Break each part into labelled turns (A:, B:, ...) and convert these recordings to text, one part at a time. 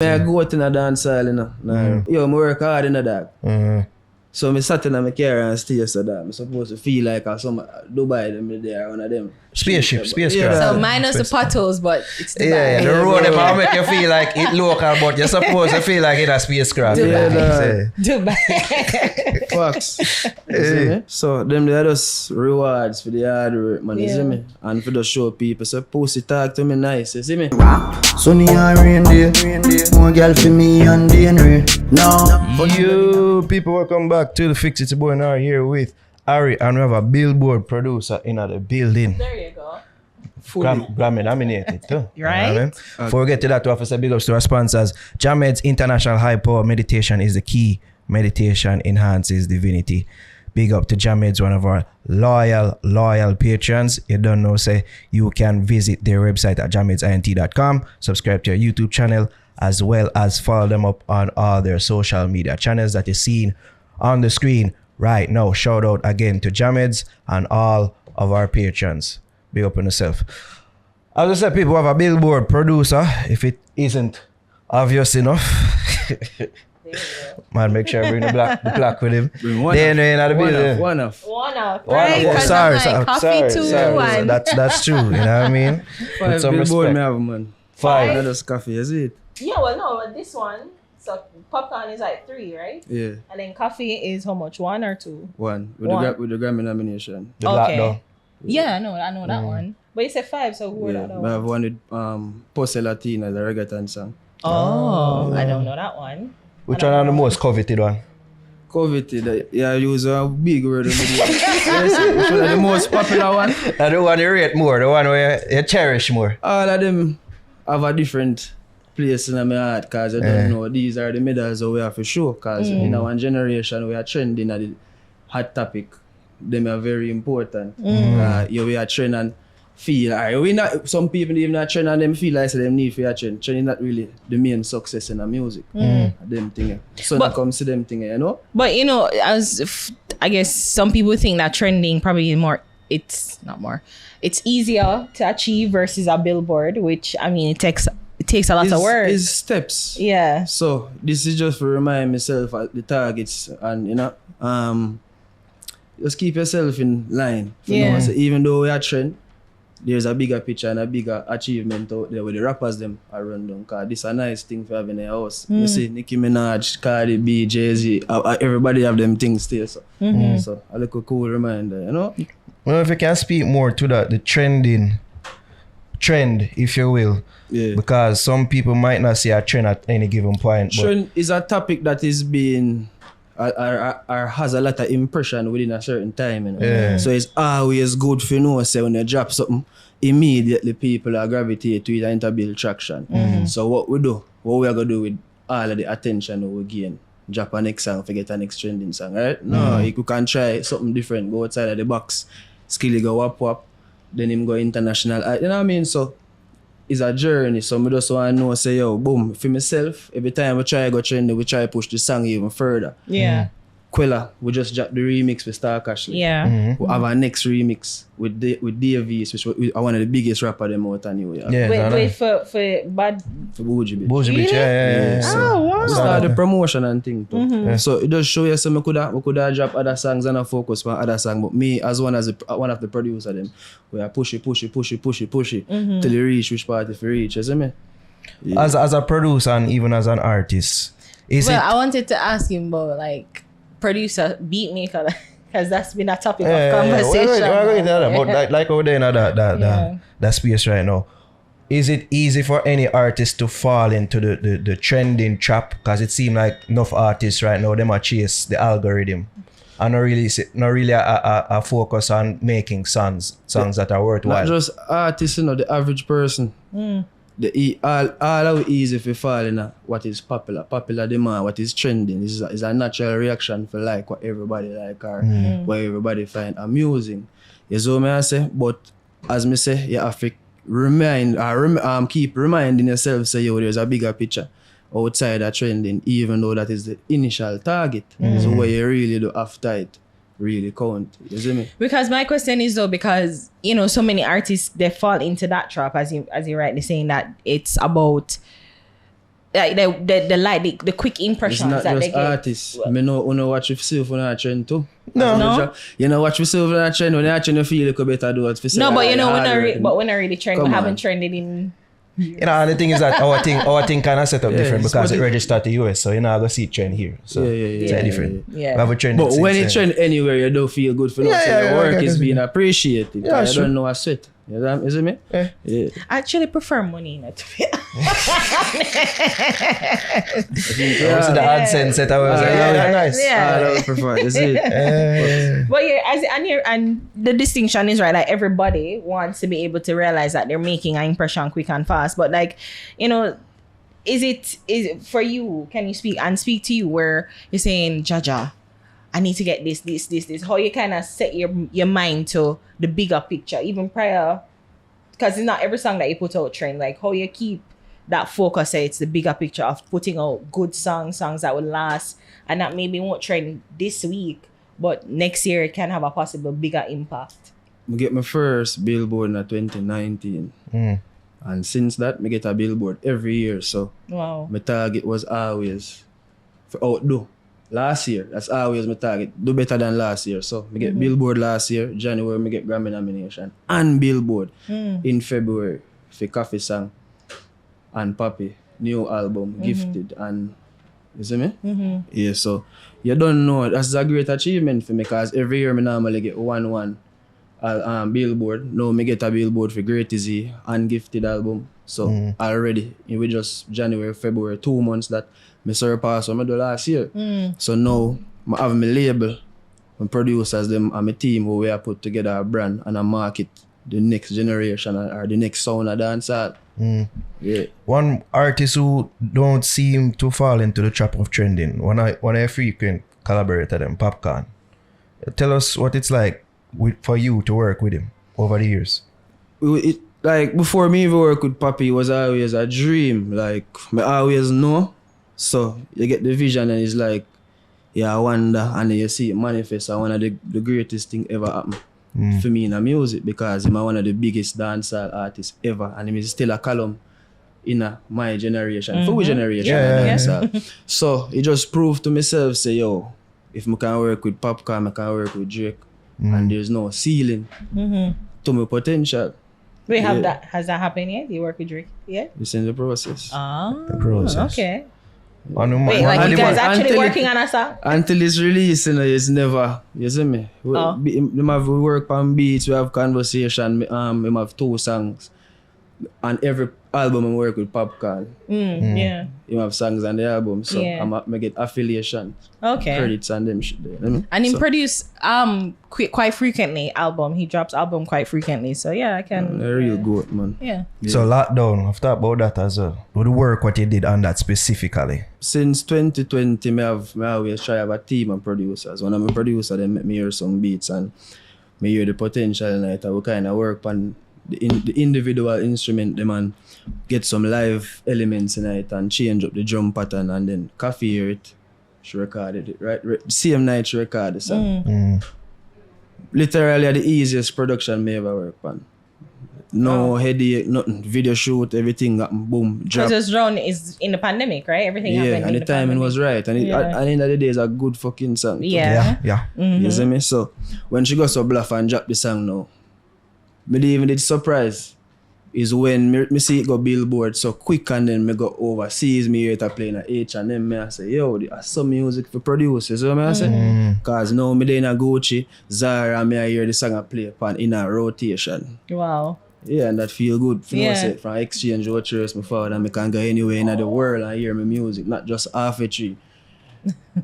A: I go out in a dancehall, you know. Yo, I work hard in that. So I sat in my car and stay so that I'm supposed to feel like some Dubai them there, one of them.
B: Spacecraft.
C: So minus the potholes, but it's Dubai.
B: Yeah, the road will make you feel like it local, but you're supposed to feel like it's a spacecraft.
C: Dubai.
A: Facts. So them they are just rewards for the hard work, man, you see me? And for the show people, so pussy talk to me nice, you see me?
D: Sunny and rain day, more girl for me and Dane Ray. No.
B: You people, welcome back to the Fix It Boy. Now here with Ari, and we have a Billboard producer in the building.
C: There you go.
B: Grammy nominated too.
C: Right?
B: You know, before we get to that, we have to say big ups to our sponsors. Jamed's International High Power Meditation is the key. Meditation enhances divinity. Big up to Jamed's, one of our loyal patrons. You don't know, say you can visit their website at jamedsint.com, subscribe to your YouTube channel, as well as follow them up on all their social media channels that you're seeing on the screen right now. Shout out again to Jamed's and all of our patrons. Big up on yourself. As I said, people have a Billboard producer, if it isn't obvious enough. Man, make sure I bring the plaque with him.
A: One off.
C: Right?
B: Oh, sorry.
C: Coffee 2 1.
B: That's true, you know what I mean?
A: 5 Billboard me have, man.
B: 5.
A: That is coffee, is it?
C: Yeah, well, no, but this one, so Popcaan is like 3, right?
A: Yeah.
C: And then Coffee is how much? 1 or 2?
A: 1. With the Grammy nomination.
B: The black though.
C: Yeah, I know that one. But you said 5, so who are the other
A: I have
C: one?
A: one with Pose Latina, the reggaeton song.
C: Oh, I don't know that one.
B: Which one are the most coveted one?
A: Coveted, yeah, I use a big word. Which one are the most popular one?
B: And the one you rate more, the one where you cherish more.
A: All of them have a different place in my heart, because I don't know, these are the medals that we have to show, because in our generation we are trending at the hot topic. Them are very important. We are trend and feel, we not, some people even not trend and them feel like them need for a trend. Trend is not really the main success in the music. Them thing. So that comes to them thing, you know?
C: But you know, I guess some people think that trending probably it's easier to achieve versus a Billboard, which I mean it takes a lot of work.
A: It's steps.
C: Yeah.
A: So this is just to remind myself at the targets, and you know, just keep yourself in line. Now. So even though we are trend, there's a bigger picture and a bigger achievement out there where the rappers them are run down. Cause this is a nice thing for having a house. You see Nicki Minaj, Cardi B, Jay-Z, everybody have them things still. So, so a little cool reminder, you know?
B: Well, if you can speak more to the trend, if you will. Yeah. Because some people might not see a trend at any given point.
A: Trend is a topic that is being or has a lot of impression within a certain time, you know?
B: Yeah.
A: So it's always good for you know, say when you drop something, immediately people are gravitate to it and to build traction. So what we are gonna do with all of the attention we gain, drop a next song, forget a next trending song, right? No, you can try something different, go outside of the box, skill you go wap, then him go international, you know what I mean? So it's a journey, so I just want to know, say, yo, boom, for myself, every time we try to go trending, we try to push the song even further.
C: Yeah.
A: Quella, we just drop the remix with Star Cashley.
C: Yeah.
A: We have our next remix with Davies, which are one of the biggest rappers them out anyway.
C: Yeah. Wait for Bad...
A: For Bougie Beach.
B: Bougie Beach, yeah.
A: So,
C: wow.
A: We start the promotion and thing too. So it does show you so we could have drop other songs and focus on other songs, but me as one of the producers them, we are push it till you reach which part if you reach, you see me? Yeah.
B: As a producer and even as an artist,
C: I wanted to ask him about like producer, beat maker, because that's been a topic of conversation.
B: We're going to that, but like over there in that space right now. Is it easy for any artist to fall into the trending trap? Because it seems like enough artists right now, them are chase the algorithm and not really a focus on making songs that are worthwhile.
A: Not just artists, you know, the average person. All easy if you fall in what is popular demand, what is trending. Is a natural reaction for like what everybody like or what everybody find amusing. You see what I say? But as me say, you have to keep reminding yourself, say, yo, there's a bigger picture outside of trending, even though that is the initial target. So what you really do after it really count. You see me?
C: Because my question is though, because you know, so many artists they fall into that trap, as you rightly saying that it's about like the quick
A: It's
C: impressions
A: not
C: that
A: just
C: they get.
A: artists. Me know watch yourself on a trend too.
C: No.
A: You know watch yourself on a trend. When you trend, you feel like you better do it for
C: No, but you know
A: hard work.
C: we're not really trend. We
A: Come
C: haven't
A: on.
C: trended in.
B: You know, and the thing is that our thing kind of set up different
A: it's
B: because
A: what
B: it
A: it-
B: registered to US, so you're not gonna see it trend here. So it's
A: Yeah.
B: different.
C: Yeah.
B: We have a trend.
A: But
B: since
A: when
B: then.
A: you trend anywhere, you don't feel good for
B: Yeah,
A: so
B: yeah,
A: your
B: yeah,
A: work
B: yeah,
A: is
B: yeah.
A: being appreciated.
B: Yeah,
A: You
B: sure.
A: don't know a sweat. You know, is it me?
B: Yeah.
A: Yeah.
C: I actually prefer money, not to be
B: Yeah. The AdSense set, I was like, yeah, nice.
C: Yeah.
A: I would prefer. Is it?
C: But yeah, and the distinction is right. Like everybody wants to be able to realize that they're making an impression quick and fast. But like, you know, is it for you? Can you speak to you where you're saying, Jaja, I need to get this. How you kind of set your mind to the bigger picture, even prior, because it's not every song that you put out trend. Like how you keep that focus. Say it's the bigger picture of putting out good songs that will last, and that maybe won't trend this week, but next year it can have a possible bigger impact.
A: I get my first Billboard in 2019. And since that, I get a Billboard every year. So
C: Wow.
A: my target was always for outdo. Last year, that's always my target. Do better than last year. So I get Billboard last year. January, I get Grammy nomination. And Billboard in February for Koffee song and Papi new album, Gifted. And you see me? Yeah, so you don't know. That's a great achievement for me because every year I normally get one Billboard. Now I get a Billboard for Great Easy and Gifted album. So already, we just January, February, 2 months that I surpassed what I did last year. So now I have my label, my producers, them and my team where we are put together a brand and a market the next generation or the next sound of dancehall. Yeah.
B: One artist who don't seem to fall into the trap of trending, one of your frequent collaborator, them, Popcaan. Tell us what it's like for you to work with him over the years.
A: Like before me even work with Papi, it was always a dream. Like I always know. So you get the vision and it's like, yeah, I wonder, and then you see it manifest. And one of the greatest thing ever happened for me in the music because I'm one of the biggest dancehall artists ever, and he's still a column in my generation, for which generation of dancehall. So it just proved to myself, say, yo, if I can work with Popcaan, I can work with Drake, and there's no ceiling to my potential.
C: Wait, has that happened yet? Do you work with Drake yet?
A: It's in the process.
B: The process.
C: Okay.
B: On the
C: Wait, like you guys actually
A: until
C: working on a song?
A: Until it's released, you know, it's never, you see me? We work on beats, we have conversation, we have 2 songs. And every album I work with Popcaan.
C: Yeah.
A: You have songs on the album, so
C: Yeah.
A: I get affiliation,
C: Okay.
A: credits and them shit there. You know?
C: And he
A: So,
C: produce quite frequently album. He drops album quite frequently. So yeah, I can.
A: they're real good, man.
C: Yeah.
B: So lockdown, I've thought about that as well. With the work what you did on that specifically.
A: Since 2020, I always try to have a team of producers. One of my producers, they make me hear some beats and me hear the potential in it. I will kind of work on the individual instrument, them, and get some live elements in it and change up the drum pattern, and then Koffee hear it. She recorded it, right? Same night she recorded the song. Literally the easiest production me ever work on. No headache, nothing. Video shoot, everything got boom, drop.
C: Because this drone is in the pandemic, right? Everything happened
A: Yeah,
C: in
A: and the timing
C: pandemic.
A: was right. And at the end of the day, it's a good fucking song.
C: Yeah.
B: Yeah.
A: You see me? So when she got so bluff and drop the song now, me even did surprise is when me see it go Billboard so quick, and then me go overseas, me hear it playing at H&M, me I say, yo, there's some music for producers, you know what I say? Cause now me there in a Gucci, Zara, me I hear the song I play upon in a rotation.
C: Wow.
A: Yeah, and that feel good. You know,
C: Yeah.
A: say, from exchange vouchers, my father, and I can go anywhere in the world and hear my music, not just half a tree.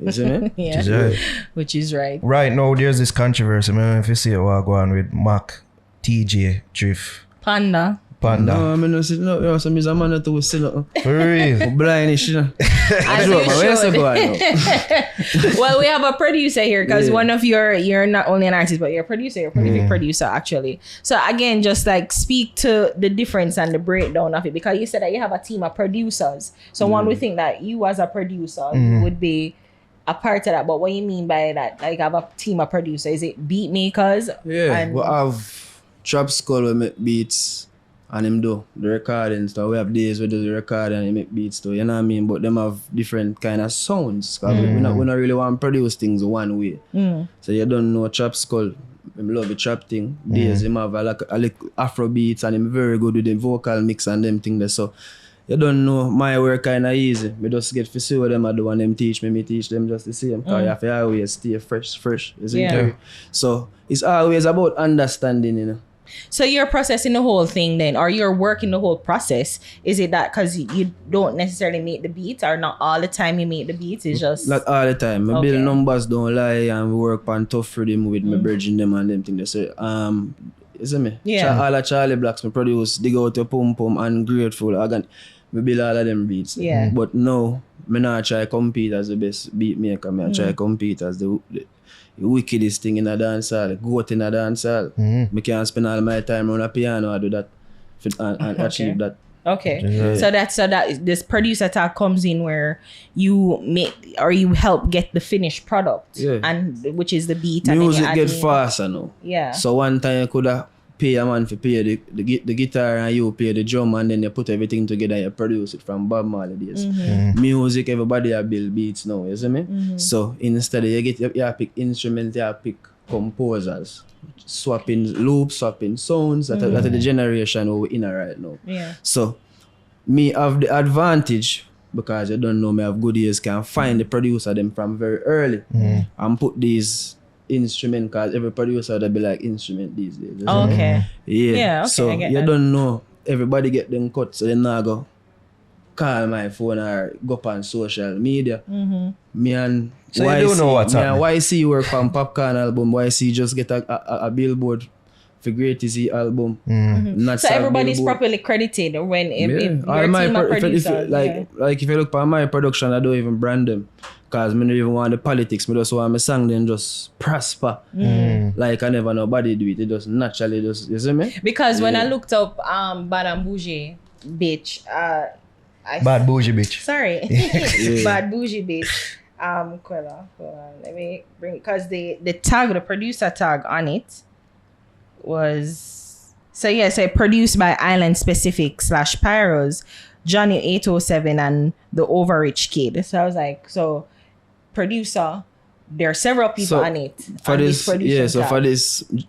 A: You see me?
C: Yeah.
B: Yeah.
C: Which is right.
B: Right now, there's this controversy. I don't know if you see it, what going on with Mac, TJ, Drift,
C: Panda.
B: Panda.
A: No, I mean, no, see, no, yo, so me's a man that was still
B: For real.
A: blindish, you know.
C: As
A: Joke,
C: you
A: man, where's
C: should.
A: it going now?
C: Well, we have a producer here because
A: Yeah.
C: one of you're not only an artist, but you're a producer, you're a prolific producer actually. So again, just like speak to the difference and the breakdown of it, because you said that you have a team of producers. So one would think that you as a producer you would be a part of that. But what you mean by that? Like have a team of producers? Is it beat makers?
A: Yeah,
C: And-
A: we have Trap Skull we make beats, and him do the recording stuff. We have days we do the recording and he make beats too, you know what I mean? But them have different kind of sounds. Cause we not really want to produce things one way. So you don't know Trap Skull. I love the trap thing. Days him have a little Afro beats and him very good with the vocal mix and them things there. So you don't know, my work kinda easy. Me just get to see what them I do and them teach me teach them just the same. Cause you have to always stay fresh. So it's always about understanding, you know.
C: So you're processing the whole thing then, or you're working the whole process. Is it that because you don't necessarily make the beats, or not all the time you make the beats? It's just
A: not all the time. My build numbers don't lie, and we work on tough rhythm with my Rygin them and them things. They say, you see me?
C: Yeah.
A: All the Charlie Blacks me produce, Dig Out Your Pum Pum and Grateful. Me build all of them beats.
C: Yeah.
A: But no, me not try compete as the best beat maker. Me try compete as the wickedest thing in a dancehall, goat in a dancehall. Me can't spend all my time on a piano and do that and achieve that.
C: Okay. Yeah. So that this producer tag comes in where you make or you help get the finished product.
A: Yeah.
C: And which is the beat.
A: Music
C: and
A: get faster now.
C: Yeah.
A: So one time you could have pay a man for pay the guitar and you pay the drum and then you put everything together and you produce it from Bob Marley days. Music, everybody have build beats now, you see me? So instead you pick instruments, you pick composers, swapping loops, swapping sounds. That's the generation we're in right now.
C: Yeah.
A: So me have the advantage because you don't know me have good ears can find the producer them from very early and put these instrument, cause every producer that be like instrument these days.
C: Okay.
A: Yeah.
C: Okay,
A: So you don't know. Everybody get them cut, so they now go call my phone or go up on social media. Me and
B: so
A: YC,
B: you don't know what's happening.
A: YC work on Popcaan album. YC just get a Billboard for Greatest album. Not
C: So everybody's
A: Billboard.
C: properly credited when if you're
A: All my
C: team of
A: if
C: producers.
A: like if you look at my production, I don't even brand them. Cause me don't even want the politics. Me just want my song then just prosper. Like I never nobody do it. It just naturally just, you see me?
C: Because when I looked up Bad and Bougie bitch,
B: Bad Bougie bitch.
C: sorry. Bad Bougie bitch. Hold on. Let me bring because the tag, the producer tag on it was so produced by Island Specific / Pyros, Johnny 807 and the Overrich Kid. So I was like, so producer, there are several people on it.
A: For this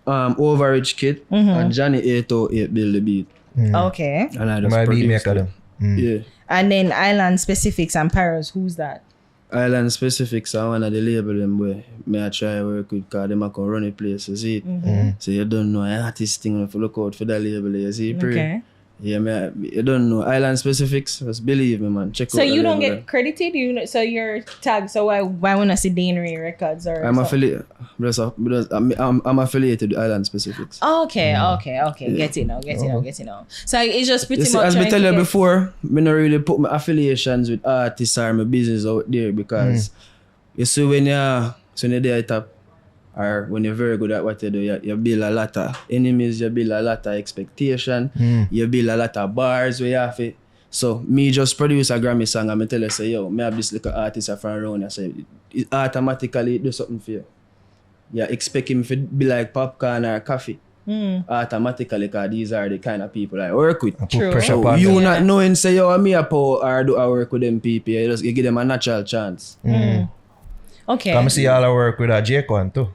A: Overrich Kid and Johnny 808 build the beat.
C: Okay.
A: And I just
B: My beat
A: produced
B: maker
A: it.
B: them.
A: Yeah.
C: And then Island Specifics and Pyros, who's that?
A: Island Specifics are one of the label them where me I try work with cause them I can run the place, you see it. So you don't know an artist thing if you look out for that label, you see it.
C: Okay.
A: Yeah, you don't know Island Specifics, just believe me, man. Check out.
C: So you don't
A: label.
C: get credited, so you're tagged. So why when I see Dane Ray Records or
A: I'm affiliated. I'm affiliated with Island Specifics.
C: Okay. Get it now. So it's just pretty much.
A: As I
C: trying
A: tell
C: to
A: you
C: get-
A: before, me not really put my affiliations with artists or my business out there because you see when you're there at top or when you're very good at what you do, you build a lot of enemies, you build a lot of expectation, you build a lot of bars where you have it. So me just produce a Grammy song and me tell you say, yo, me have this little artist from around. I say, it automatically do something for you. You expect him to be like Popcaan or Koffee. Automatically, because these are the kind of people I work with.
C: True.
B: Pressure
A: So
B: upon
A: you
B: them.
A: not knowing say, yo, me a power or do I work with them people, you give them a natural chance.
C: Okay.
B: Come see all I work with a J-Con too.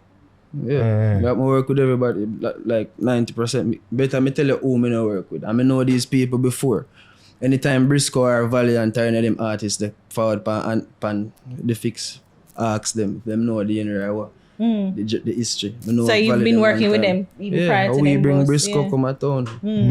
A: Yeah, I work with everybody, like 90%. Better me tell you who me no work with. I know these people before. Anytime Briscoe or Valiant or any of them artists, they forward pan the fix, ask them know the inner or what. The history. Me know
C: So you've
A: Valiant
C: been working with
A: time.
C: them even prior to
A: we
C: them
A: bring
C: both,
A: Briscoe
C: yeah.
A: come a town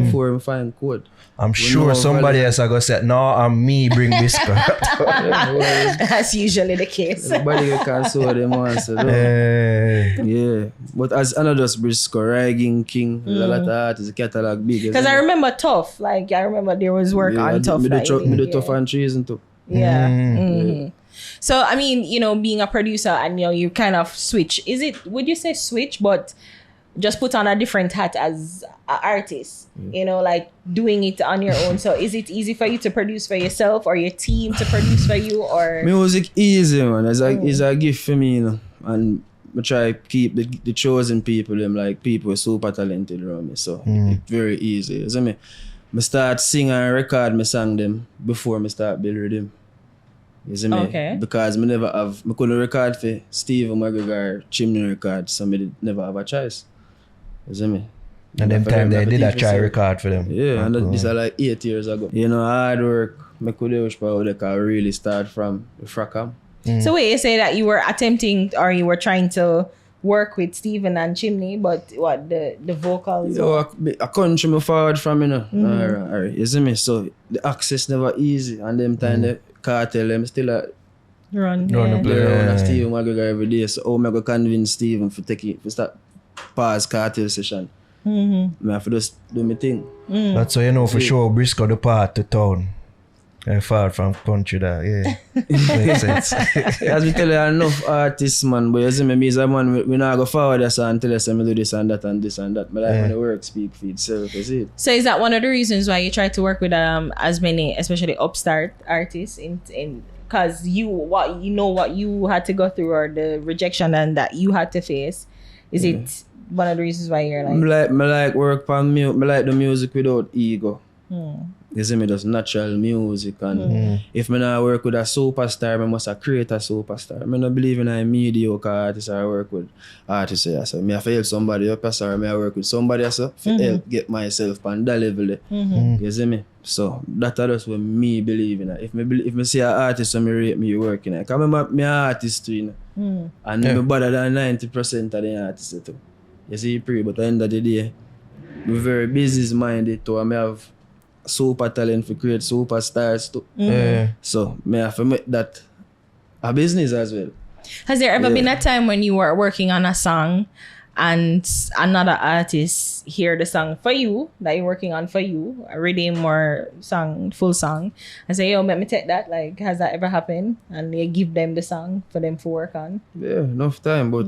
A: before we find code.
B: I'm
A: We
B: sure
A: know
B: somebody
A: Valiant.
B: else are gonna say, no, I'm me bring Biscuit.
C: That's usually the case.
A: Everybody can sue them once. So yeah. But as another just Briscoe, Rygin King, there's a lot of artists, catalog big.
C: Because I remember Tough. Like I remember there was work on Tough.
A: Me
C: that you
A: do
C: did,
A: Tough
C: yeah.
A: and Treason too.
C: Yeah. So I mean, being a producer and you kind of switch. Would you say switch, but just put on a different hat as an artist? Like doing it on your own. So is it easy for you to produce for yourself or your team to produce for you or?
A: Music easy, man. It's a gift for me, and I try to keep the chosen people, them like people super talented around me. So it's very easy. You see me? I start sing and record my song them before I start build rhythm. You see me?
C: Okay.
A: Because I couldn't record for Steve McGregor Chimney record, so I did never have a choice. You see me?
B: And them time they did a try record for them.
A: Yeah, and this is like 8 years ago. You know, hard work, I could really start from the fracam.
C: So wait, you say that you were attempting or you were trying to work with Steven and Chimney, but what the vocals?
A: Yo, I country me forward from, you know. Alright, you see me? So the access never easy, and them time the cartel them still
C: run
B: the
C: yeah.
B: play.
A: play around with Steven McGregor every day. So how I go convince Steven for take it, for start pause cartel session. I have to just do my thing.
B: That's how you know for sure Briscoe the part to town. Far from country that, yeah. Makes sense.
A: As we tell you, enough artists, man, but you see me as a man, we not go forward and tell us I do this and that and this and that. But like when the work speak for itself, you see it.
C: So is that one of the reasons why you try to work with as many, especially upstart artists, in because you know what you had to go through or the rejection and that you had to face? Is it one of the reasons why you're like?
A: I like work on music. I like the music without ego. You see me, just natural music, and if I not work with a superstar, I must create a superstar. I don't believe in a mediocre artist. I work with artists. So I have to help somebody up, or I work with somebody else to help get myself on that level. You see me? So that's just what me believe in. If I see an artist, I rate me working. Because I'm an artist too, you know? And I'm better than 90% of the artists too. You see, but at the end of the day, I'm very business-minded too. I have super talent to create superstars too. So I have to make that a business as well.
C: Has there ever been a time when you were working on a song and another artist hear the song for you, that you're working on for you, a rhythm or song, full song, and say, yo, let me take that? Like, has that ever happened? And you give them the song for them to work on?
A: Yeah, enough time. But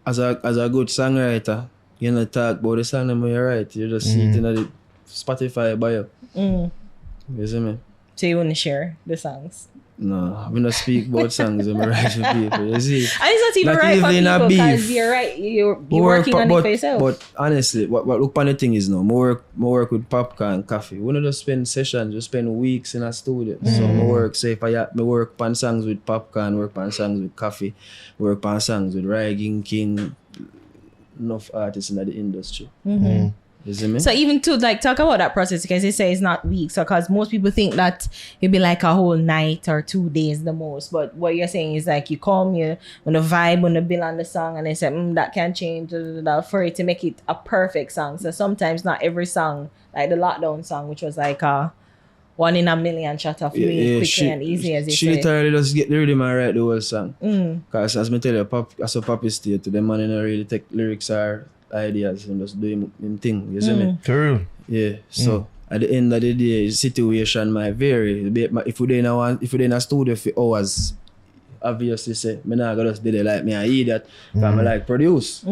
A: as a good songwriter, you don't talk about the song that you write. You just see it in the Spotify bio. You see me?
C: So you want to share the songs?
A: No, we don't speak about songs when we write for people. You see?
C: And it's not even
A: Not
C: right for
A: even a
C: people because
A: beef.
C: you're right. You're working on it for yourself.
A: But honestly, what look on the thing is now, I work with Popcaan, Koffee. We don't just spend sessions, we spend weeks in a studio. So I work, say if I work on songs with Popcaan, work on songs with Koffee, work on songs with Rygin King, enough artists in the industry. You see me?
C: So even to like talk about that process, because you say it's not weeks, so because most people think that it'd be like a whole night or 2 days the most. But what you're saying is like you call me on the vibe, on the bill on the song, and they say that can change for it to make it a perfect song. So sometimes not every song, like the Lockdown song, which was like 1 in a million shot off really quickly and easy as you
A: she
C: say.
A: literally just get the rhythm and write the whole song. Because as I tell you, as a Poppy state, the man in really take lyrics or ideas and just do him thing. You see me?
B: True.
A: Yeah. So at the end of the day, the situation might vary. If we in a studio for hours, obviously say, me not gonna just do it like me and idiot. Because I like produce.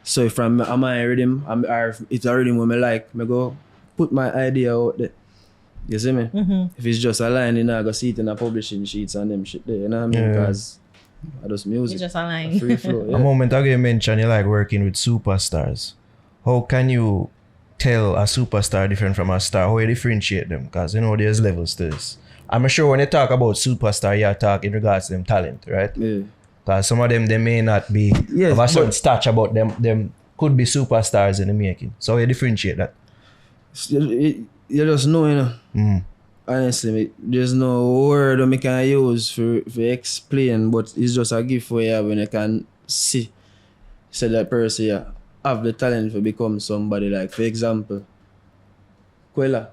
A: So if I'm a rhythm, or if it's a rhythm when I like, I go put my idea out there. You see me? If it's just a line, I go see it in a publishing sheets and them shit there. You know what I mean? Because I just music.
C: It's just a line.
A: Free flow. Yeah.
B: A moment ago you mentioned you like working with superstars. How can you tell a superstar different from a star? How you differentiate them? Because you know there's levels to this. I'm sure when you talk about superstar, you talk in regards to them talent, right?
A: Yeah.
B: Because some of them, they may not be of a certain stature, but them could be superstars in the making. So how you differentiate that?
A: You just know, you know. Honestly, there's no word I can use for explain, but it's just a gift for you when you can see that person have the talent to become somebody. Like, for example, Quella.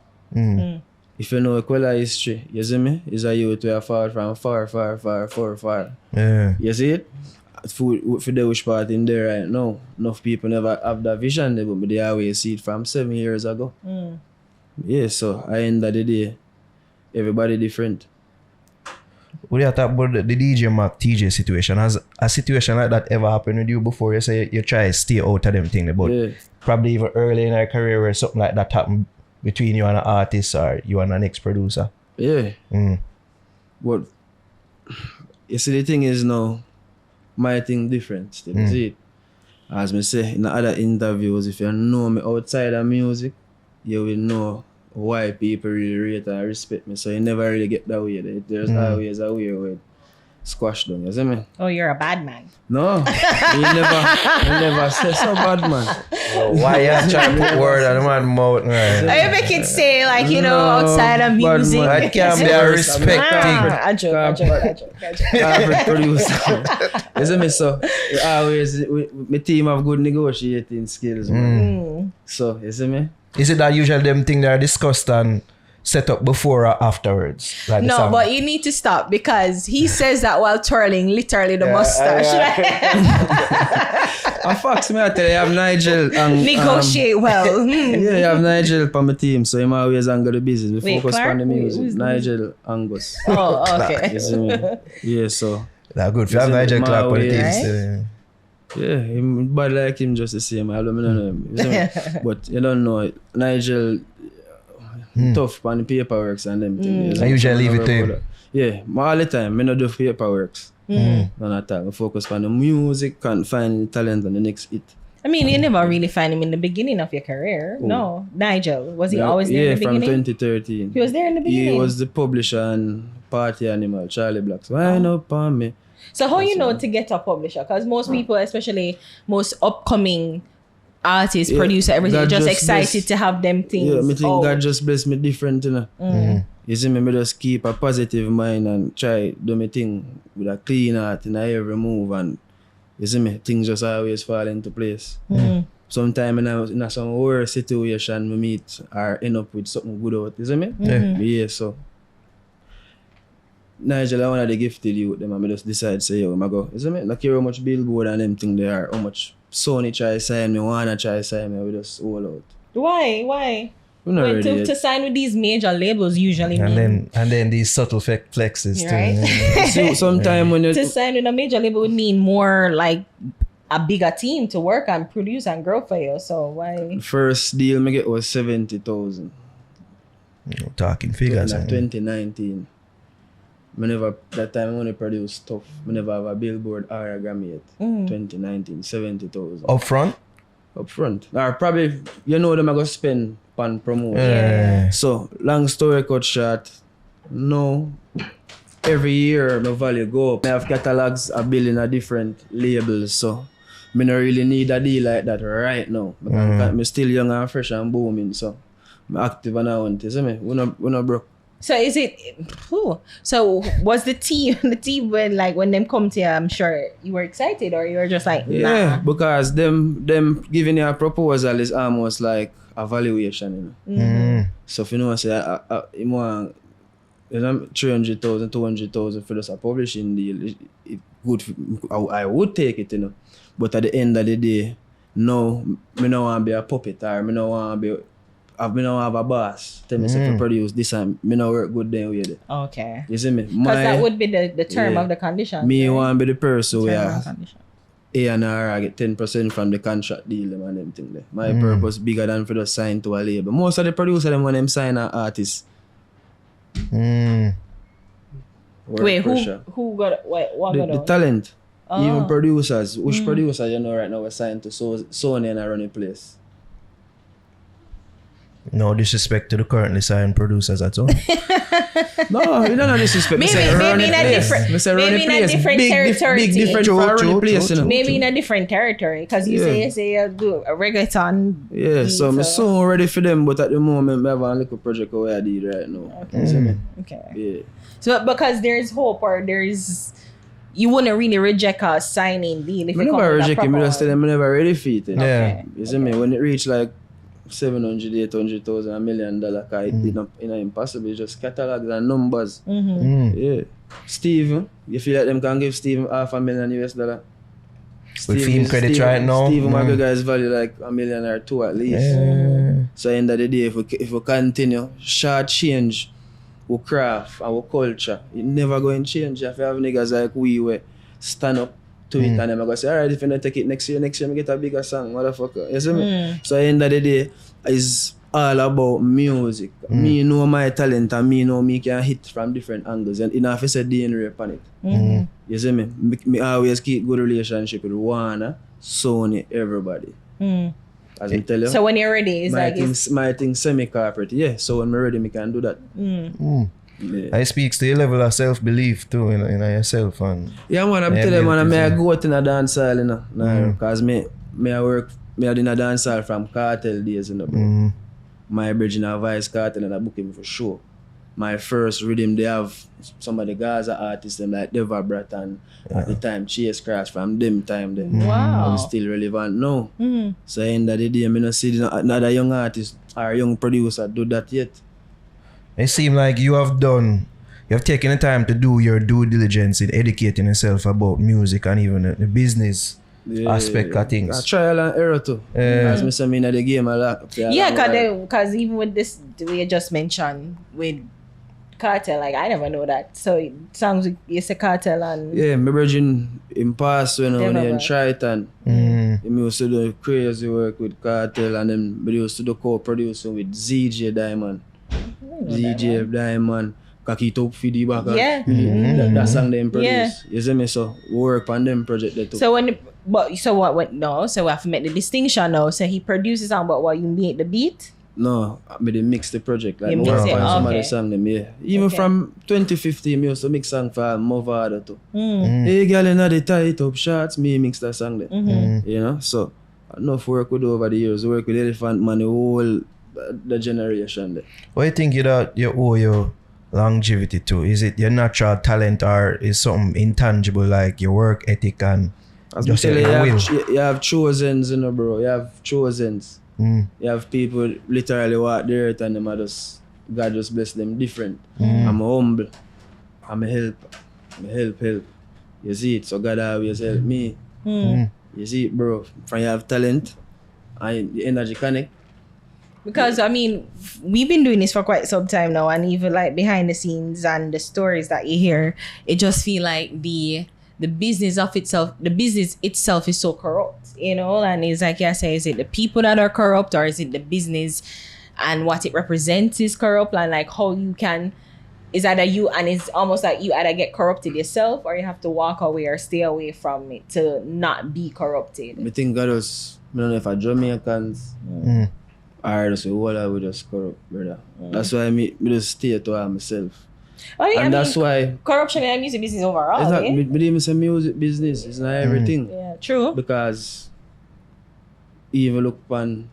A: If you know Quella history, you see me? It's a youth who are far from far.
B: Yeah.
A: You see it? For the which part in there right now, enough people never have that vision, but they always see it from 7 years ago. Yeah, so at the end of the day, everybody different.
B: What do you talk about the DJ Mac TJ situation? Has a situation like that ever happened with you before? You say you try to stay out of them things, but probably even early in your career where something like that happened between you and an artist or you and an ex-producer?
A: Yeah. But you see, the thing is now, my thing different still. You see it? As me say in the other interviews, if you know me outside of music, you will know why people really rate and respect me. So you never really get that way. There's always a way where squash down, you see me?
C: Oh, you're a bad man.
A: No, you never say so bad, man.
B: Why you trying to put word on the man's mouth, man?
C: I make it say like, you know, outside of music.
B: That can't be a respect thing.
C: I joke.
A: Corporate producer. You see me? So always, my team have good negotiating skills, man. So, you see me?
B: Is it that usually them things that are discussed and set up before or afterwards? Like the
C: No,
B: song?
C: but you need to stop because he says that while twirling literally the mustache.
A: And Fox, me I tell you, I have Nigel and
C: Negotiate well.
A: yeah, I have Nigel on my team, so I'm always angle the business. We
C: Wait,
A: focus
C: Clark?
A: on the music.
C: Who's the-
A: Nigel Angus.
C: Oh, okay.
A: You see me? Yeah, so
B: That's good. If you have
A: Is it
B: Nigel
A: my
B: Clark on the
A: way,
B: team
C: right?
B: still.
A: yeah, him bad like him just the same. I don't know him. You see me? But you don't know Nigel tough on the paperworks and them things.
B: I usually leave it to him.
A: Yeah, all the time. I don't do paperworks. None at all. I focus on the music and find the talent on the next hit.
C: I mean, you never really find him in the beginning of your career. No. Nigel, was he always there in the
A: from
C: beginning?
A: 2013.
C: He was there in the beginning.
A: He was the publisher and party animal, Charlie Blacks. Why not on me?
C: So how you know to get a publisher? Because most people, especially most upcoming artists,
A: Yeah,
C: producer, everything,
A: God
C: just
A: just
C: excited
A: bless-
C: to have them things.
A: Yeah, me think
C: out.
A: God just bless me different, you know. You see me just keep a positive mind and try do my thing with a clean heart in every move, and you see me, things just always fall into place. Sometimes in some worse situation we meet or end up with something good out, you see me? Yeah, so Nigel, I one of the gifted youth, them, and I just decide say, yo, I go, you see me? Not care how much Billboard and them thing they are, how much Sony try sign me, Warner try sign me, we just all out.
C: Why?
A: We not
C: When
A: ready yet.
C: to sign with these major labels usually mean.
B: And then these subtle flexes too.
C: Right.
A: So sometime when you
C: To sign with a major label would mean more like a bigger team to work and produce and grow for you. So why?
A: first deal me get was 70,000
B: Talking
A: in
B: figures.
A: 2019. Me never that time I only produced stuff. Me never have a Billboard or a Grammy yet. 2019, 70,000
B: Up front?
A: up front. Or probably you know them I go spend on promote.
B: Yeah.
A: So long story cut short, no. Every year my value go up. I have catalogs a billion of different labels, so me not really need a deal like that right now. Because me still young and fresh and booming, so I'm active and I want to see me. We not broke.
C: So is it? So was the team when them come to you? I'm sure you were excited, or you were just like,
A: Yeah,
C: nah.
A: because them giving you a proposal is almost like a valuation, you know. So if you know, say you want 300,000, 200,000 for just a publishing deal, it good. I would take it, you know. But at the end of the day, no, me no want to be a puppet, or me no want to be. Me no have a boss. Tell me if you produce this and me no work good then with it.
C: Okay.
A: You see me?
C: Because that would be the term
A: yeah.
C: of the condition.
A: Me
C: right?
A: want to be the person
C: Term
A: where
C: of the condition.
A: A&R I get 10% from the contract deal them and them thing there. My purpose bigger than for just sign to a label. Most of the producers them when them sign an artist. Work
C: Wait,
A: pressure.
C: who got what
A: The,
C: got
A: the
C: on?
A: talent.
C: Oh.
A: Even producers. Which producer you know right now are signed to Sony and I run a place?
B: No disrespect to the currently signed producers at all.
A: No, you don't know disrespect. Me say run
C: maybe in
A: a
C: a
A: place.
C: different-
A: Me say run
C: maybe
A: a
C: in a
A: place.
C: different territory.
A: Big different for run a place, you know.
C: Maybe in a different territory, because you say you do a reggaeton.
A: Yeah,
C: beat,
A: so I'm soon ready for them, but at the moment I have a little project where I did right now. You see me?
C: Okay.
A: Yeah.
C: So because there's hope, or you wouldn't really reject a signing deal if
A: I
C: you come
A: never
C: with a
A: reject it,
C: proper
A: I just tell them I never ready for it. You know?
B: Yeah.
A: You see me? When it reach like 700, 800,000, $1 million, cause it's not impossible. It's just catalogs and numbers. Yeah. Steven, you feel like them can give Steven $500,000 US?
B: With film credits right now.
A: Steven McGregor is value like $1 million or $2 million at least. So end of the day, if we continue, short change our craft, our culture, it never going to change. If you have niggas like we where stand up to it and them are going to say, alright, if you don't take it next year we get a bigger song, motherfucker. You see me? So end of the day, it's all about music. Me know my talent and me know me can hit from different angles. And enough is a Dane Ray upon it. You see me? Me always keep good relationship with Warner, Sony, everybody. As I tell you.
C: So when you're ready, it's
A: my
C: like
A: thing,
C: it's...
A: my thing semi-corporate. Yeah, so when I'm ready, I can do that. Yeah.
B: It speaks to your level of self-belief too in yourself. And
A: Yeah, man, I'm telling you, man, I go out in a dancehall, you know. Because me I work, me in a dancehall from Cartel days, you know, bro. My bridge in a Vice Cartel and I book him for sure. My first rhythm, they have some of the Gaza artists, them like Deva Brat and at the time Chase Cross from them time then.
C: Wow.
A: I'm still relevant now. So end of the day, I don't see another young artist or young producer do that yet.
B: it seems like you have taken the time to do your due diligence in educating yourself about music and even the business aspect of things.
A: Trial and error too. As me say, me in the game a lot.
C: Because even with this, the way you just mentioned with Cartel, like I never know that. So songs you say Cartel and
A: yeah, my virgin in past when he in Triton. He used to do crazy work with Cartel and then we used to do co-producing with ZJ Diamond. ZJ Diamond. Kaki top for the back.
C: Yeah.
A: That song them produce.
C: Yeah.
A: You see me? So we work on them project there too.
C: So so we have to make the distinction now. So he produces song, but what you make the beat?
A: No, I made mix the project. Like
C: You
A: I
C: mix
A: work
C: it,
A: on some of
C: okay.
A: the song them, yeah. Even from 2015, me used to mix song for Movada too. Hey girl, in the tight up shots, me mix that song there. You know, so enough work we do over the years. We work with Elephant Man, the whole the generation there.
B: What do you think you owe your longevity to? Is it your natural talent or is something intangible like your work ethic and
A: As
B: just
A: I tell
B: your
A: you,
B: will?
A: you have chosens, you know, bro. You have chosens. You have people literally walk the earth and them are just, God just bless them different. I'm humble. I'm a help. Help. You see it? So God always help me. You see it, bro? From you have talent and the energy connect.
C: Because I mean, we've been doing this for quite some time now, and even like behind the scenes and the stories that you hear, it just feel like the business itself is so corrupt, you know. And it's like I say, is it the people that are corrupt, or is it the business and what it represents is corrupt? And like how you can, is either you, and it's almost like you either get corrupted yourself or you have to walk away or stay away from it to not be corrupted.
A: I think God was, I don't know if I Jamaicans. I just say, what I would just corrupt, brother. That's why me just stay to myself.
C: Oh, yeah,
A: And that's why
C: corruption in the music business overall.
A: it's not,
C: eh?
A: me even say music business, it's not everything.
C: Yeah, true.
A: Because even look upon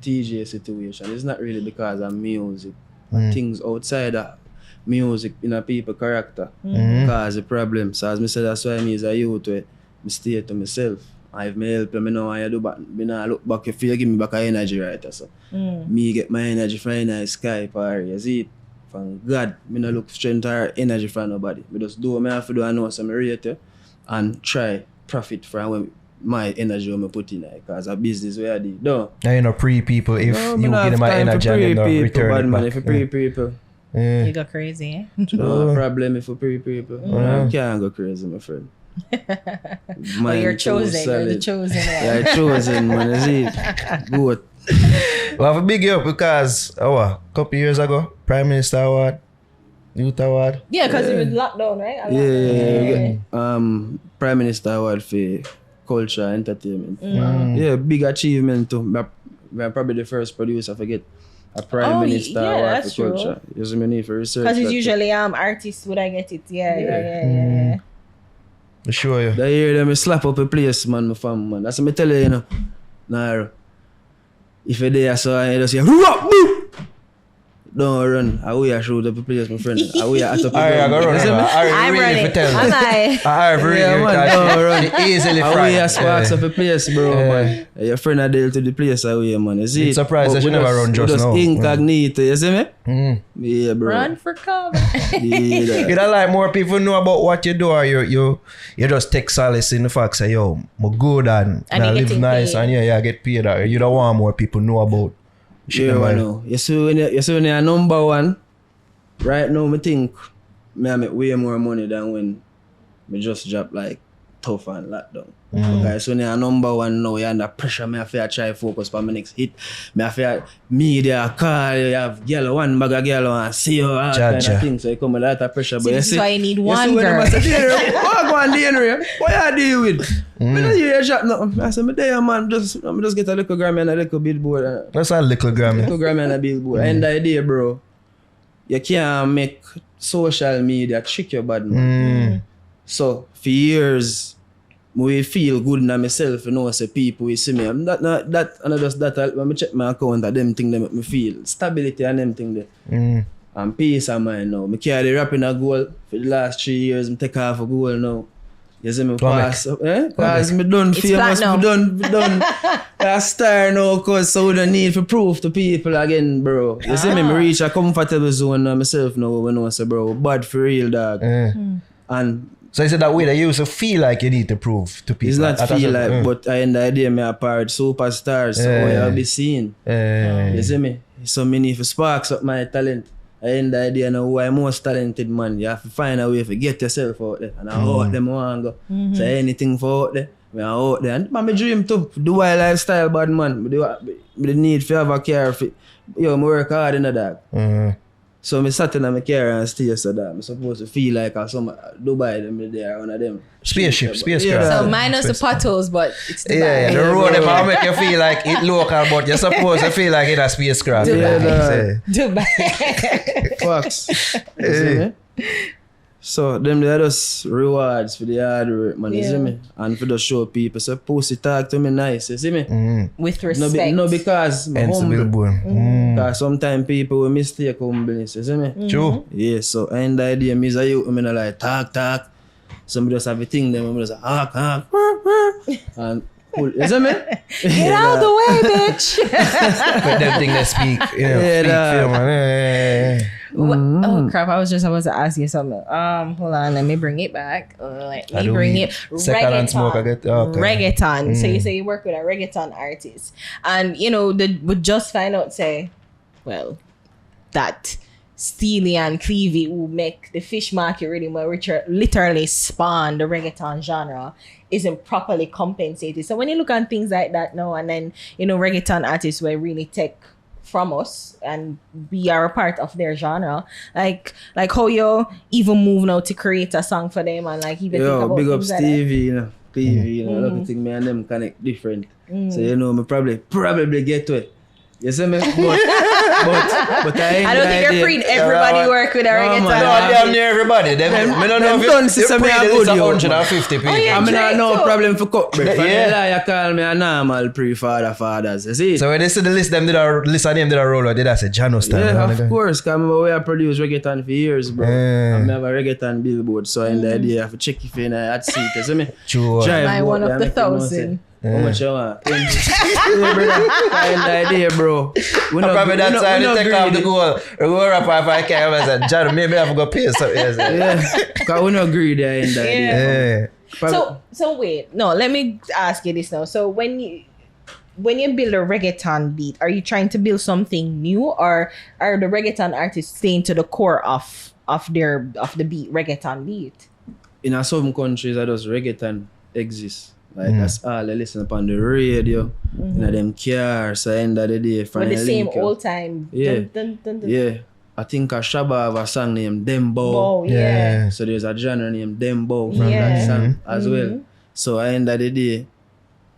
A: DJ situation, it's not really because of music. Things outside of music in a people character cause the problem. So as I said, that's why me as a youth where I stay to myself. And if me help you, I know how you do, but I not look back, if you give me back energy right. So me get my energy from the sky, or you see it, from God. I not look strength or energy from nobody. I just do what I have to do and know some rate you, and try profit from my energy when I put in it. Because a business where I did. No.
B: Now you know pre people if
A: No,
B: you give them my energy and then they'll return it back.
A: If you pre people.
B: Yeah.
C: You go crazy, eh?
A: No problem if you pre people. I can't go crazy, my friend.
C: Oh, you're chosen. You're the chosen one.
A: Yeah, chosen, man. Is it? Good.
B: We have a big up because a couple years ago, Prime Minister Award, Youth Award.
C: Yeah, because it was lockdown, right?
A: Yeah. Prime Minister Award for culture and entertainment. Yeah, big achievement too. We're probably the first producer to get a Prime Minister Award for culture. You see me need for research.
C: Because it's usually artists would I get it. Yeah.
B: For sure, yeah.
A: That year them slap up a place, man, my fam, man. That's what I tell you, you know. Nah, if you're there, so I just say, boom! Don't run. I will shoot up a place, my friend. I will at up a
B: I'm
C: running. Am I?
B: Don't run. Easily
A: I
B: fried.
A: will sparks up a place, bro, man. Your friend are there to the place, I will, man. You see?
B: It's surprised that you never run just now.
A: Incognito, you see me? Yeah, bro.
C: Run for cover.
A: Yeah.
B: You don't like more people know about what you do, or you just take solace in the fact say, yo, I'm good and I live
C: getting
B: nice
C: paid.
B: and I get paid. Or you don't want more people know about shit.
A: Sure, I
B: man.
A: know. You see when you're number one, right now I think I make way more money than when I just drop like tough and lockdown. Because when you're number one now, you're under pressure. I feel try focus for my next hit. I feel media call, you have girl, one bag of girl and see you, all kind of things. So you come with a lot of pressure.
C: So
A: but
C: this is why you need one girl.
A: What go on, Dane Ray? What you deal with? I don't hear shot nothing. I said, there, man, just get a little Grammy and a little Billboard.
B: That's a little Grammy.
A: Little Grammy and a Billboard. End of the day, bro, you can't make social media trick your bad man. So for years, I feel good in myself, you know, say people will see me. And that when I check my account, that them thing they make me feel stability and them thing there. And peace of mind now. I carry the rapping a goal for the last 3 years. I take off a goal now. You see me pass up, because I done famous, I done a star now, cause so we don't need to prove to people again, bro. You see me reach a comfortable zone now myself now when I say, bro, bad for real, dog. And
B: so is it that way that you used to feel like you need to prove to people?
A: It's not feel like, but I end the day, me a part superstars, so I'll be seen. You see me? So many if sparks up my talent. I end the day now who I'm most talented man. You have to find a way to get yourself out there. And I out them want go. So anything for out there, I out there. And my dream too, do wild lifestyle bad man. But need to have a car for, I work hard in the dog. So I sat in my car and stay so that I'm supposed to feel like some Dubai them there, one of them.
B: Spacecraft.
C: So minus the potholes, but it's Dubai.
B: Yeah, the road them make you feel like it local, but you're supposed to feel like it's a spacecraft.
C: Dubai.
A: Fox. So them they are just rewards for the hard work, man, you see me? And for the show people, so pussy talk to me nice, you see me?
C: With respect.
A: No because I'm humble. Because sometimes people will mistake humbleness, you see me?
B: True.
A: Yeah, so and the idea is that you mean like talk. Somebody just have a thing, them just talk. And pull, you see me?
C: Get out the way, bitch.
B: But them thing they speak, you know, speak film, man.
C: Oh crap, I was just about to ask you something. Hold on, let me bring it back.
B: Second and smoke, I get
C: Reggaeton. So you say you work with a reggaeton artist. And you know, they would just find out well, that Steely and Clevie who make the fish market rhythm which literally spawn the reggaeton genre isn't properly compensated. So when you look at things like that now and then, you know, reggaeton artists will really take from us and we are a part of their genre, like how you even move now to create a song for them and like even think about
A: big up
C: things
A: Stevie,
C: like
A: you know, a lot of things me and them connect different. So you know, me probably get to it. You see me? But I
C: don't think you're free. Everybody work with a reggaeton.
B: No, damn near everybody. I don't know if you're free, it's 150 people.
A: I mean, I no problem for cut break. You call me a normal pre-fathers. You see?
B: So when they see the list, them did a list of them did a roll out, did I say Jano style?
A: Yeah, of course. Because we have produced reggaeton for years, bro. And we have a reggaeton billboard. So in the idea, I have to check if you're in a hot seat. You see me?
B: True.
C: My one of the 1,000.
A: How much you want? Yeah, brother. Find the idea, bro.
B: Probably that time they take off the goal. The goal rapper if I can't I said, John, maybe I have to go pay something.
A: Yeah. Because we're not greedy in the idea.
C: So wait. No, let me ask you this now. So when you build a reggaeton beat, are you trying to build something new or are the reggaeton artists staying to the core of the beat, reggaeton beat?
A: In some countries, just reggaeton exists. Like that's all they listen upon the radio, in them cars, so end of the day.
C: But the same old time.
A: Yeah.
C: Dun, dun, dun.
A: Yeah. I think a Shabba have a song named Dembo.
C: Oh, yeah.
A: So there's a genre named Dembo from that song as well. So at the end of the day,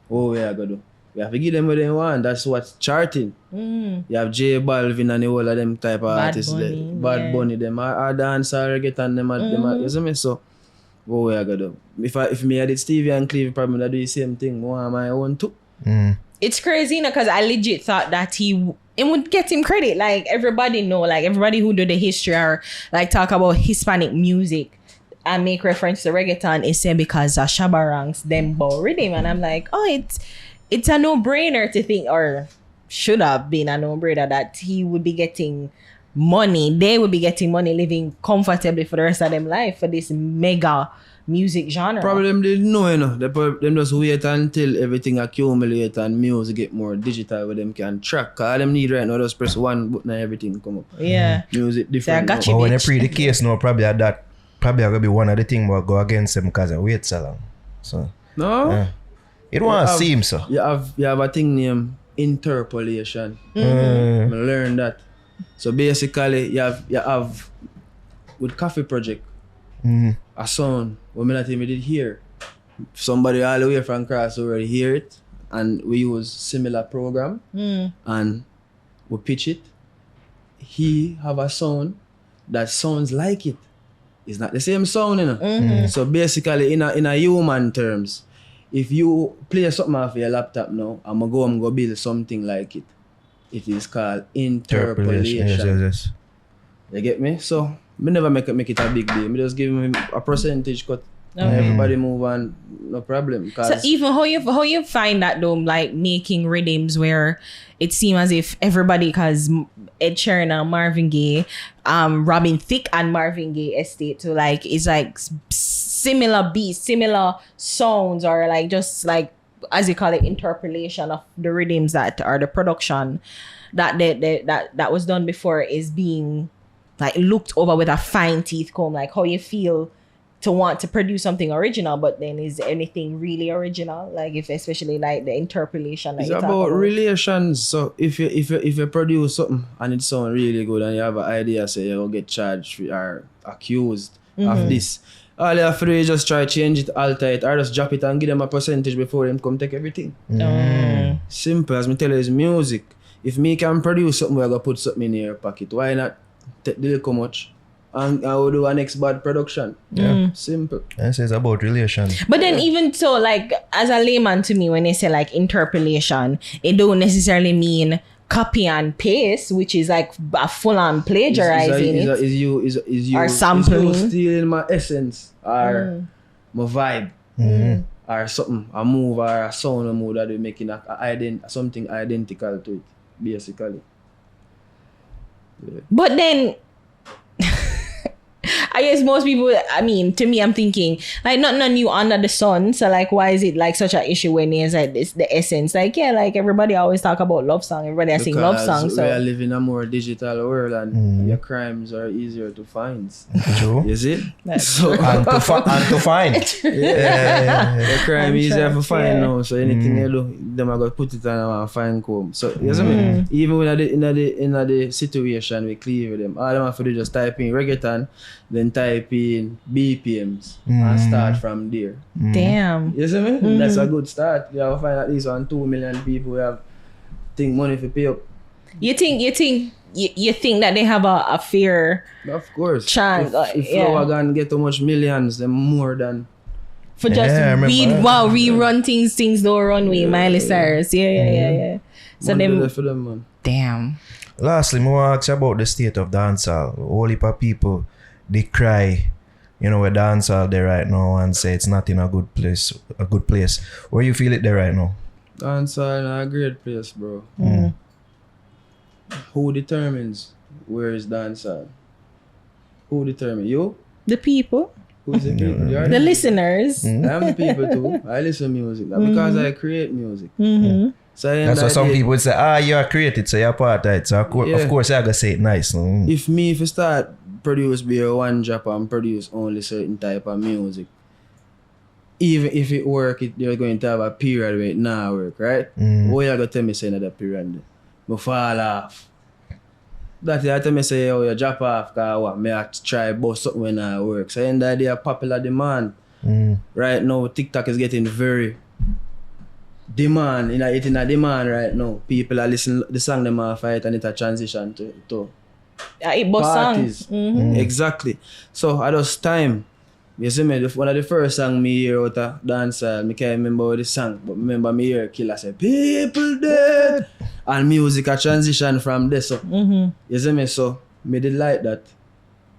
A: what we are going to do? We have to give them what they want. That's what's charting. You have J Balvin and all of them type of artists. Bad Bunny, them are dancehall, reggaeton, them you see me? So what we are going to do? If me I did Stevie and Clevie, probably I do the same thing. More on my own too.
C: It's crazy, because I legit thought that it would get him credit. Like everybody know, like everybody who do the history or like talk about Hispanic music and make reference to reggaeton is saying because Shabba ranks Dembo rhythm, and I'm like, it's a no-brainer to think, or should have been a no-brainer, that he would be getting money. They would be getting money, living comfortably for the rest of them life for this mega music genre.
A: Probably them didn't know, you know. Them just wait until everything accumulate and music get more digital where them can track. Cause all them need right now just press one button and everything come up.
C: Yeah.
A: Music different.
C: So I got you,
B: but when they
C: bitch.
B: pre the case now, probably gonna be one of the things will go against them because I wait so long. So
A: No?
B: it won't seem so.
A: You have a thing named Interpolation. I learned that. So basically you have with Koffee project a sound what me not even did hear. Somebody all the way from Cross already hear it, and we use similar program and we pitch it. He have a sound that sounds like it. It's not the same sound, you know. So basically in a human terms, if you play something off your laptop now, I'm gonna go build something like it. It is called Interpolation.
B: Yes.
A: You get me? So me never make it a big deal. Me just give him a percentage cut. Everybody move on, no problem.
C: So even how you find that though, like making rhythms where it seems as if everybody, cause Ed Sheeran and Marvin Gaye, Robin Thicke and Marvin Gaye estate, so like it's like similar beats, similar sounds, or like just like as you call it, interpolation of the rhythms that are the production that was done before is being like looked over with a fine teeth comb. Like how you feel to want to produce something original, but then is anything really original? Like if especially like the interpolation.
A: It's about relations. So if you produce something and it sounds really good and you have an idea, say you'll get charged or accused of this. All you have to do is just try change it, alter it, or just drop it and give them a percentage before them come take everything. Simple as me tell you, is music. If me can produce something, we're gonna put something in your pocket. Why not take the little much? And I will do a next bad production. Simple.
B: This is about relation.
C: But then even so, like as a layman to me, when they say like interpolation, it don't necessarily mean copy and paste, which is like a full-on plagiarizing
A: is you
C: or sampling,
A: is you stealing my essence or my vibe or something, a move or a sound or move that we're making something identical to it, basically. Yeah.
C: But then I guess most people, I mean, to me, I'm thinking, like, not new under the sun. So, like, why is it, like, such an issue when it's, like, it's the essence? Like, yeah, like, everybody always talk about love song. Everybody sing love songs.
A: So we are living in a more digital world and your crimes are easier to find.
B: True.
A: Is it?
B: So, and to find.
A: The crime is easier to find now. So, anything you do, them are going to put it on and find comb. So, you see me? Even when in the situation we clear with them, all them have to do just type in reggaeton, then type in BPMs and start from there.
C: Damn.
A: You see me? That's a good start. You have to find at least 2 million people who have money to pay up.
C: You think that they have a fair,
A: of course,
C: chance?
A: If Flower Gun get too much millions, then more than
C: for just rerun things don't run with Miley Cyrus. Yeah. So them
A: for them, man.
C: Damn.
B: Lastly, more ask about the state of dancehall. Whole heap of people, they cry, where dancehall there right now and say it's not in a good place. Where you feel it there right now?
A: Dancehall in a great place, bro. Who determines where is dancehall? Who determines? You?
C: The people.
A: Who's the people?
C: The listeners.
A: I'm the people too. I listen to music. Because I create music. So
B: that's why some people would say, you are created, so you're part of it. So of course I gotta say it nice.
A: If you start produce be a one drop and produce only certain type of music, even if it work, you're going to have a period where it not work, right? What you gonna tell me say another period? I fall off. That you tell me say, you drop off, cause what? Me have to try bust something when I work. So in the idea popular demand. Right now, TikTok is getting very demand, it's in a demand right now. People are listening the song them are fight and it a transition to parties. Exactly. So at this time, you see me, one of the first songs me hear out of dancehall, I can't remember the song, but remember me hear Killer say, people dead, and music a transition from this. So you see me, so me did like that,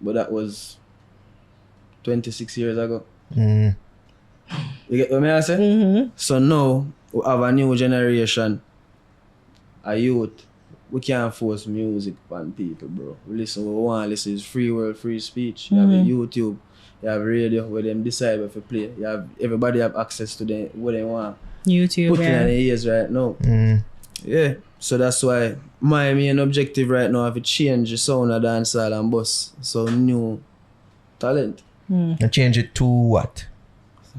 A: but that was 26 years ago. You get what I say? So now we have a new generation, a youth. We can't force music on people, bro. We listen what we want. Listen, it's free world, free speech. You have a YouTube, you have radio where them decide what to play. Everybody have access to what they want.
C: YouTube,
A: put in their ears right now. Yeah. So that's why my main objective right now is to change the sound of dancehall and bus. So new talent.
B: And change it to what?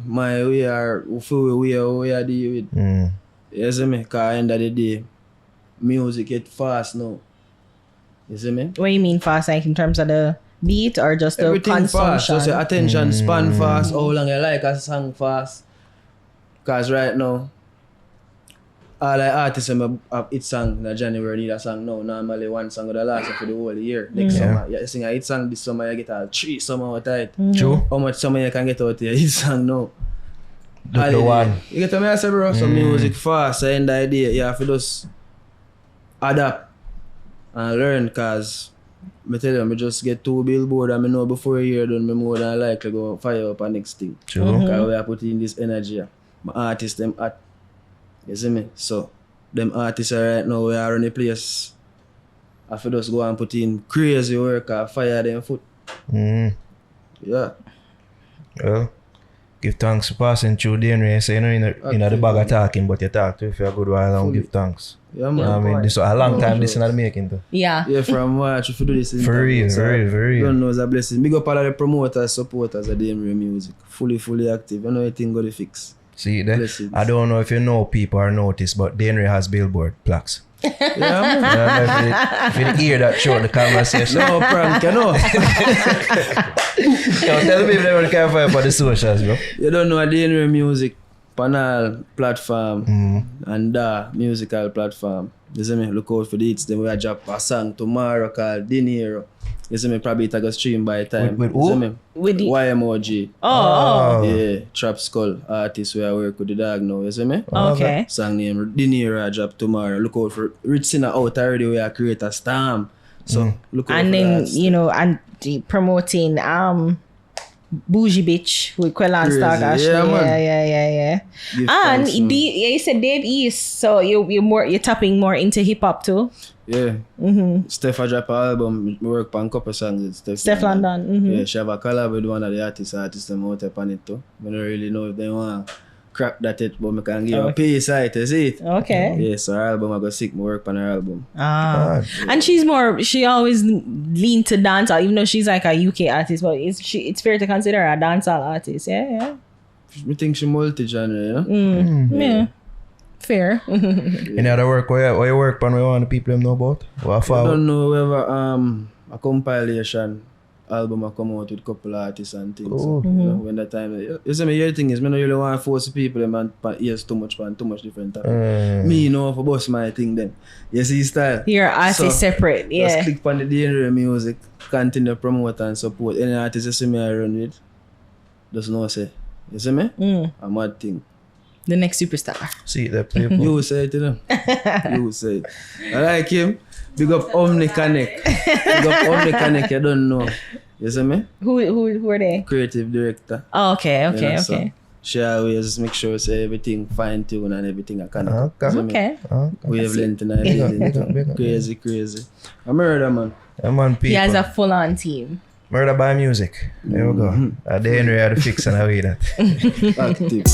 A: my we are deal with. You see me? Cause end of the day, music get fast now. You see me?
C: What do you mean fast, like in terms of the beat or just the
A: Everything fast.
C: consumption?
A: So say attention span fast. How long you like a song fast? Cause right now, all the artists have hit song in January need a song now. Normally one song would last for the whole year. Next summer, you sing a hit song this summer, you get a 3 summer out of it.
B: True.
A: How much summer you can get out here? Hit song now.
B: The one.
A: You get what I say, bro? So music fast. So end of the day, you have to just adapt and learn. Cause I tell you, I just get 2 Billboard and I know before a year done, I more than likely go fire up a next thing.
B: True.
A: Cause we are putting in this energy. My artists, them at. You see me? So, them artists are right now, we are on the place. I feel just go and put in crazy work and fire them foot. Yeah.
B: Well, give thanks for passing through Dane Ray. So, you know, in the bag of talking, but you talk to if you're a good while and give thanks.
A: Yeah, man.
B: I mean, this is a long time this in the making too.
C: Yeah.
A: Yeah, from March, if you do this in
B: For real, very, very real.
A: Don't know it's a blessing. Big up all of the promoters, supporters of Dane Ray music. Fully active. You know anything got to fix.
B: See there?
A: Blessings.
B: I don't know if you know people or notice, but Dane Ray has Billboard plaques.
A: Yeah, man.
B: If you hear that short the conversation.
A: No prank, you know.
B: Yo, tell people they can find for the socials, bro.
A: You don't know a Dane Ray music panel platform and musical platform. You see me? Look out for the hits. Then we drop a song tomorrow called Dinero. You see me? Probably it go stream by time.
B: With
A: you
B: who?
A: see me?
C: With the
A: YMOG.
C: Oh.
A: Yeah, Trap Skull artist where I work with the dog now. You see me?
C: Okay.
A: Song name Dinero I drop tomorrow. Look out for Rich Sinner out already where I create a storm. So look out
C: And
A: for
C: then,
A: that.
C: you know, and promoting Bougie Bitch with Quellan
A: Crazy.
C: Stark Ashley.
A: Yeah, man.
C: Yeah.
A: Give
C: And
A: thanks, man.
C: you said Dave East, so you're tapping more into hip hop too.
A: Yeah. Steph I drop an album. We work on a couple songs with
C: Steph London.
A: Yeah, she have a collab with one of the artists them out up on it too. I don't really know if they want crack that it, but I can give a piece of it, you see it?
C: Okay.
A: Yeah, so her album I go sick, I work on her album.
C: And she always lean to dancehall, even though she's like a UK artist, but it's fair to consider her a dancehall artist. Yeah.
A: I think she multi-genre, you know?
C: Yeah. Fair.
B: Any other work where you work on we want the people them know about? What
A: I
B: follow?
A: don't know whether a compilation album I come out with a couple artists and things. So, you know, when that time you see me, the thing is I don't really want to force people them and ears too much different topic. Me you know for boss my thing then. You see style.
C: You're artist
A: So,
C: separate, yeah.
A: Just click on the Dane Ray music, continue to promote and support. Any artist you see me I run with, just know say. You see me? A mad thing.
C: The next superstar.
B: See that people.
A: You say it to them. You say it. I like him. Big up Omni Connect. Big up Omni Connect, you don't know. You see me?
C: Who are they?
A: Creative director.
C: Oh, okay.
A: You know, so she always make sure say everything fine tuned and everything I can.
C: Okay.
A: Wavelength and everything. Crazy. A murder man.
B: Man, people.
C: He has a full-on team.
B: Murder by music. There we go. Dane Ray had to fix and I way that.
A: Active.